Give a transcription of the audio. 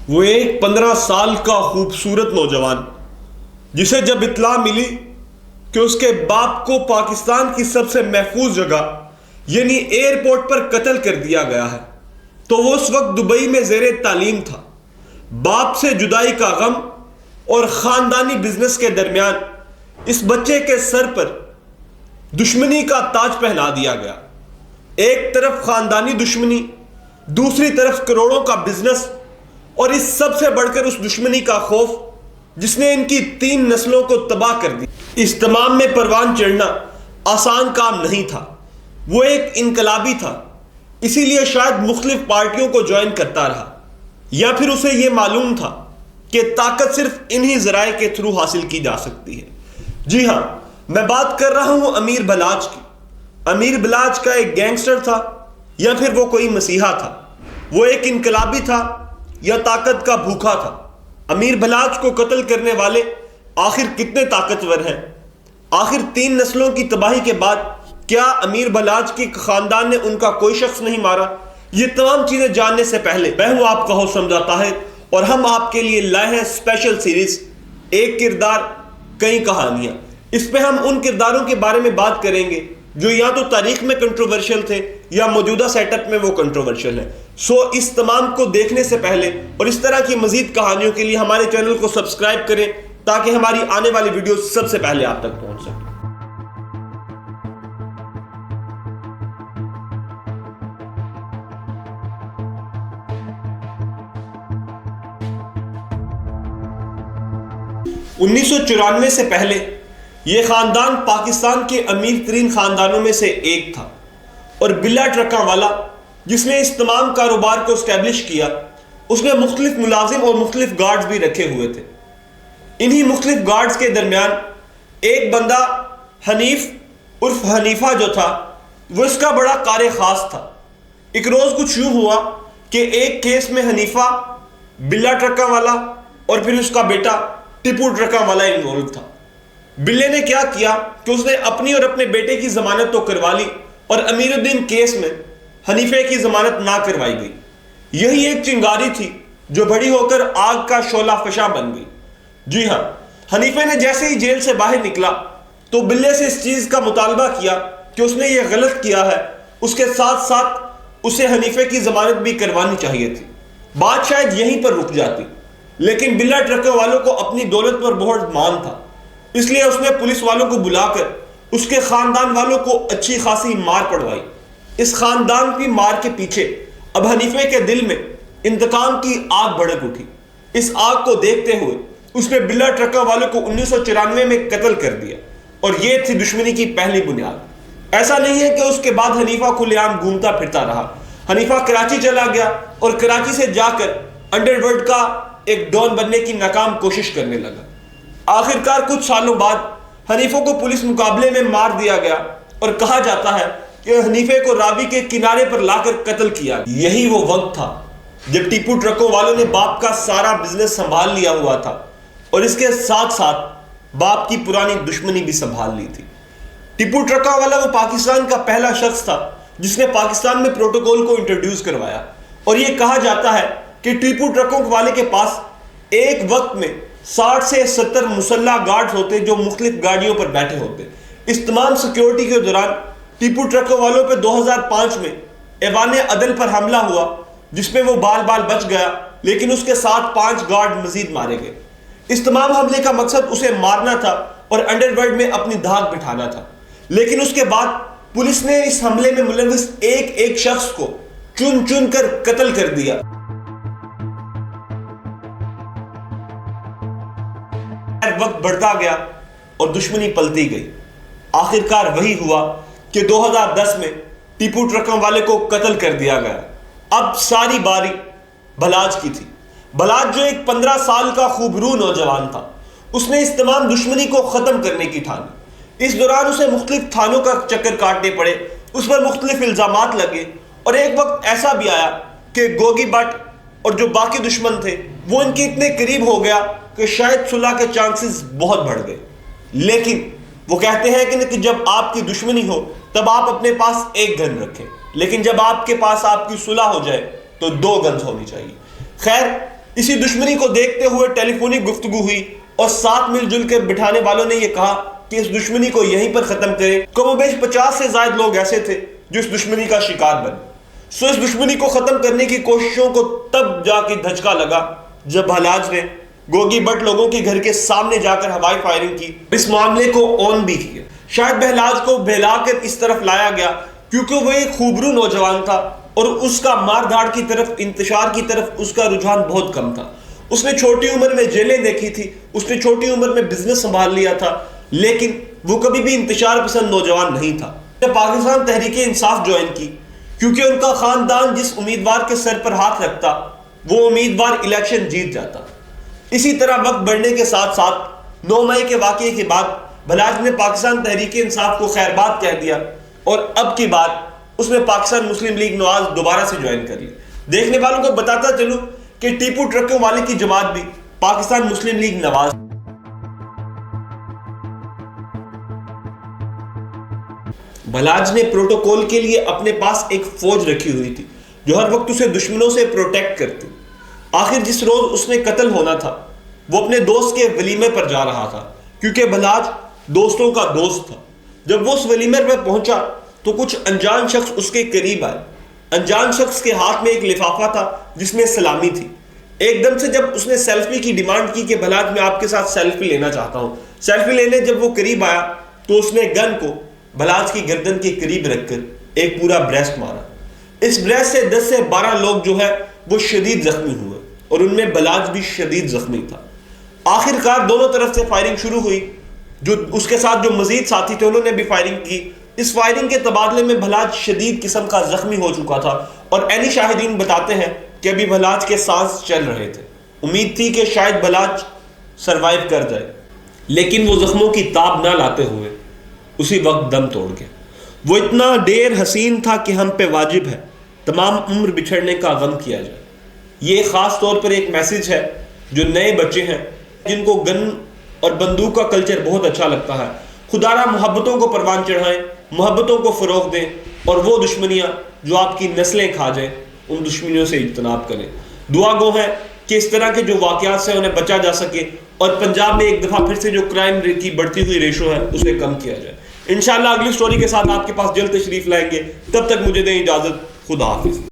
وہ ایک 15 سال کا خوبصورت نوجوان جسے جب اطلاع ملی کہ اس کے باپ کو پاکستان کی سب سے محفوظ جگہ یعنی ایئرپورٹ پر قتل کر دیا گیا ہے تو وہ اس وقت دبئی میں زیر تعلیم تھا۔ باپ سے جدائی کا غم اور خاندانی بزنس کے درمیان اس بچے کے سر پر دشمنی کا تاج پہنا دیا گیا۔ ایک طرف خاندانی دشمنی، دوسری طرف کروڑوں کا بزنس، اور اس سب سے بڑھ کر اس دشمنی کا خوف جس نے ان کی 3 نسلوں کو تباہ کر دی۔ اس تمام میں پروان چڑھنا آسان کام نہیں تھا۔ وہ ایک انقلابی تھا، اسی لیے شاید مختلف پارٹیوں کو جوائن کرتا رہا، یا پھر اسے یہ معلوم تھا کہ طاقت صرف انہی ذرائع کے تھرو حاصل کی جا سکتی ہے۔ جی ہاں، میں بات کر رہا ہوں امیر بلاچ کی۔ امیر بلاچ کا ایک گینگسٹر تھا یا پھر وہ کوئی مسیحا تھا؟ وہ ایک انقلابی تھا یا طاقت کا بھوکا تھا؟ امیر بلاچ کو قتل کرنے والے آخر کتنے طاقتور ہیں؟ آخر 3 نسلوں کی تباہی کے بعد کیا امیر بلاچ کے خاندان نے ان کا کوئی شخص نہیں مارا؟ یہ تمام چیزیں جاننے سے پہلے میں ہوں آپ کا ہوسٹ سمجھاتا ہے، اور ہم آپ کے لیے لائے ہیں اسپیشل سیریز ایک کردار کئی کہانیاں۔ اس پہ ہم ان کرداروں کے بارے میں بات کریں گے جو یا تو تاریخ میں کنٹروورشل تھے یا موجودہ سیٹ اپ میں وہ کنٹروورشل ہیں۔ سو اس تمام کو دیکھنے سے پہلے اور اس طرح کی مزید کہانیوں کے لیے ہمارے چینل کو سبسکرائب کریں تاکہ ہماری آنے والی ویڈیو سب سے پہلے آپ تک پہنچ سکے۔ انیس سو 94 سے پہلے یہ خاندان پاکستان کے امیر ترین خاندانوں میں سے ایک تھا، اور بلا ٹرکاں والا جس نے اس تمام کاروبار کو اسٹیبلش کیا، اس نے مختلف ملازم اور مختلف گارڈز بھی رکھے ہوئے تھے۔ انہی مختلف گارڈز کے درمیان ایک بندہ حنیف عرف حنیفہ جو تھا، وہ اس کا بڑا کار خاص تھا۔ ایک روز کچھ یوں ہوا کہ ایک کیس میں حنیفہ، بلا ٹرکاں والا اور پھر اس کا بیٹا ٹپو ٹرکاں والا انوالو تھا۔ بلے نے کیا کیا کہ اس نے اپنی اور اپنے بیٹے کی ضمانت تو کروا لی، اور امیر الدین کیس میں حنیفے کی ضمانت نہ کروائی گئی۔ یہی ایک چنگاری تھی جو بڑی ہو کر آگ کا شعلہ فشاں بن گئی۔ جی ہاں، حنیفے نے جیسے ہی جیل سے باہر نکلا تو بلے سے اس چیز کا مطالبہ کیا کہ اس نے یہ غلط کیا ہے، اس کے ساتھ ساتھ اسے حنیفے کی ضمانت بھی کروانی چاہیے تھی۔ بات شاید یہیں پر رک جاتی، لیکن بلا ٹرکوں والوں کو اپنی دولت پر بہت مان تھا، اس لیے اس نے پولیس والوں کو بلا کر اس کے خاندان والوں کو اچھی خاصی مار پڑوائی۔ اس خاندان کی مار کے پیچھے اب حنیفے کے دل میں انتقام کی آگ بھڑک اٹھی۔ اس آگ کو دیکھتے ہوئے اس نے بلا ٹرکوں والوں کو 1994 میں قتل کر دیا، اور یہ تھی دشمنی کی پہلی بنیاد۔ ایسا نہیں ہے کہ اس کے بعد حنیفہ کھلے عام گھومتا پھرتا رہا۔ حنیفہ کراچی چلا گیا اور کراچی سے جا کر انڈر ورلڈ کا ایک ڈان بننے کی ناکام کوشش کرنے لگا۔ آخرکار کچھ سالوں بعد حنیفوں کو پولیس مقابلے میں مار دیا گیا، اور کہا جاتا ہے کہ حنیفے کو راوی کے کنارے پر لا کر قتل کیا۔ یہی وہ وقت تھا جب ٹیپو ٹرکوں والوں نے باپ کا سارا بزنس سنبھال لیا ہوا تھا، اور اس کے ساتھ ساتھ باپ کی پرانی دشمنی بھی سنبھال لی تھی۔ ٹیپو ٹرکا والا وہ پاکستان کا پہلا شخص تھا جس نے پاکستان میں پروٹوکول کو انٹروڈیوس کروایا، اور یہ کہا جاتا ہے کہ ٹیپو ٹرکوں والے کے پاس ایک وقت میں 60 سے 70 مسلح گارڈز ہوتے جو مختلف گاڑیوں پر بیٹھے ہوتے۔ اس تمام سیکیورٹی کے دوران ٹیپو ٹرکوں والوں پہ 2005 میں ایوان عدل پر حملہ ہوا، جس میں وہ بال بچ گیا، لیکن اس کے ساتھ 5 گارڈ مزید مارے گئے۔ اس تمام حملے کا مقصد اسے مارنا تھا اور انڈر ورلڈ میں اپنی دھاک بٹھانا تھا، لیکن اس کے بعد پولیس نے اس حملے میں ملوث ایک شخص کو چن چن کر قتل کر دیا۔ وقت بڑھتا گیا اور دشمنی پلتی گئی۔ آخرکار وہی ہوا کہ 2010 میں ٹیپو ٹرکوں والے کو قتل کر دیا گیا۔ اب ساری باری بلاچ کی تھی۔ بلاچ جو ایک 15 سال کا خوبرو نوجوان تھا، اس نے اس تمام دشمنی کو ختم کرنے کی ٹھانی۔ اس دوران اسے مختلف تھانوں کا چکر کاٹنے پڑے، اس پر مختلف الزامات لگے، اور ایک وقت ایسا بھی آیا کہ گوگی بٹ اور جو باقی دشمن تھے وہ ان کے اتنے قریب ہو گیا کہ شاید صلح کے چانسز بہت بڑھ گئے۔ لیکن وہ کہتے ہیں کہ جب آپ کی دشمنی ہو تب آپ اپنے پاس ایک گن رکھیں، لیکن جب آپ کے پاس آپ کی صلح ہو جائے تو 2 گنز ہونی چاہیے۔ خیر، اسی دشمنی کو دیکھتے ہوئے ٹیلی فونک گفتگو ہوئی اور ساتھ مل جل کر بٹھانے والوں نے یہ کہا کہ اس دشمنی کو یہیں پر ختم کریں۔ کم و بیش 50 سے زائد لوگ ایسے تھے جو اس دشمنی کا شکار بنے۔ اس دشمنی کو ختم کرنے کی کوششوں کو تب جا کے دھچکا لگا جب حلاج نے گوگی بٹ لوگوں کے گھر کے سامنے جا کر ہوائی فائرنگ کی، اس معاملے کو آن بھی کیا۔ شاید بہلاج کو بہلا کر اس طرف لایا گیا کیونکہ وہ ایک خوبرو نوجوان تھا اور اس کا مار دھاڑ کی طرف، انتشار کی طرف اس کا رجحان بہت کم تھا۔ اس نے چھوٹی عمر میں جیلیں دیکھی تھی، اس نے چھوٹی عمر میں بزنس سنبھال لیا تھا، لیکن وہ کبھی بھی انتشار پسند نوجوان نہیں تھا۔ پاکستان تحریک انصاف جوائن کی کیونکہ ان کا خاندان جس امیدوار کے سر پر ہاتھ رکھتا وہ امیدوار الیکشن جیت جاتا۔ اسی طرح وقت بڑھنے کے ساتھ ساتھ 9 مئی کے واقعے کے بعد بھلاج نے پاکستان تحریک انصاف کو خیر بات کہہ دیا اور اب کی بات اس نے پاکستان مسلم لیگ نواز دوبارہ سے جوائن کر لی۔ دیکھنے والوں کو بتاتا چلوں کہ ٹیپو ٹرکوں والے کی جماعت بھی پاکستان مسلم لیگ نواز۔ بھلاج نے پروٹوکول کے لیے اپنے پاس ایک فوج رکھی ہوئی تھی جو ہر وقت اسے دشمنوں سے پروٹیکٹ کرتی۔ آخر جس روز اس نے قتل ہونا تھا وہ اپنے دوست کے ولیمے پر جا رہا تھا کیونکہ بھلاج دوستوں کا دوست تھا۔ جب وہ اس ولیمے پر پہنچا تو کچھ انجان شخص اس کے قریب آئے۔ انجان شخص کے ہاتھ میں ایک لفافہ تھا جس میں سلامی تھی۔ ایک دم سے جب اس نے سیلفی کی ڈیمانڈ کی کہ بھلاج میں آپ کے ساتھ سیلفی لینا چاہتا ہوں، سیلفی لینے جب وہ قریب آیا تو اس نے گن کو بھلاج کی گردن کے قریب رکھ کر ایک پورا بریسٹ مارا۔ اس بریسٹ سے 10 سے 12 لوگ جو ہے وہ شدید زخمی ہوئے اور ان میں بھلاج بھی شدید زخمی تھا۔ آخر کار دونوں طرف سے فائرنگ شروع ہوئی۔ جو اس کے ساتھ جو مزید ساتھی تھے انہوں نے بھی فائرنگ کی۔ اس فائرنگ کے تبادلے میں بھلاج شدید قسم کا زخمی ہو چکا تھا اور عینی شاہدین بتاتے ہیں کہ ابھی بھلاج کے سانس چل رہے تھے۔ امید تھی کہ شاید بھلاج سروائیو کر جائے، لیکن وہ زخموں کی تاب نہ لاتے ہوئے اسی وقت دم توڑ گیا۔ وہ اتنا ڈیر حسین تھا کہ ہم پہ واجب ہے تمام عمر بچھڑنے کا غم کیا جائے۔ یہ خاص طور پر ایک میسج ہے جو نئے بچے ہیں جن کو گن اور بندوق کا کلچر بہت اچھا لگتا ہے۔ خدا را محبتوں کو پروان چڑھائیں، محبتوں کو فروغ دیں اور وہ دشمنیاں جو آپ کی نسلیں کھا جائیں ان دشمنیوں سے اجتناب کریں۔ دعا گو ہے کہ اس طرح کے جو واقعات سے انہیں بچا جا سکے اور پنجاب میں ایک دفعہ پھر سے جو کرائم کی بڑھتی ہوئی ریشو ہے اسے کم کیا جائے۔ انشاءاللہ اگلی سٹوری کے ساتھ آپ کے پاس جلد تشریف لائیں گے۔ تب تک مجھے دیں اجازت۔ خدا حافظ۔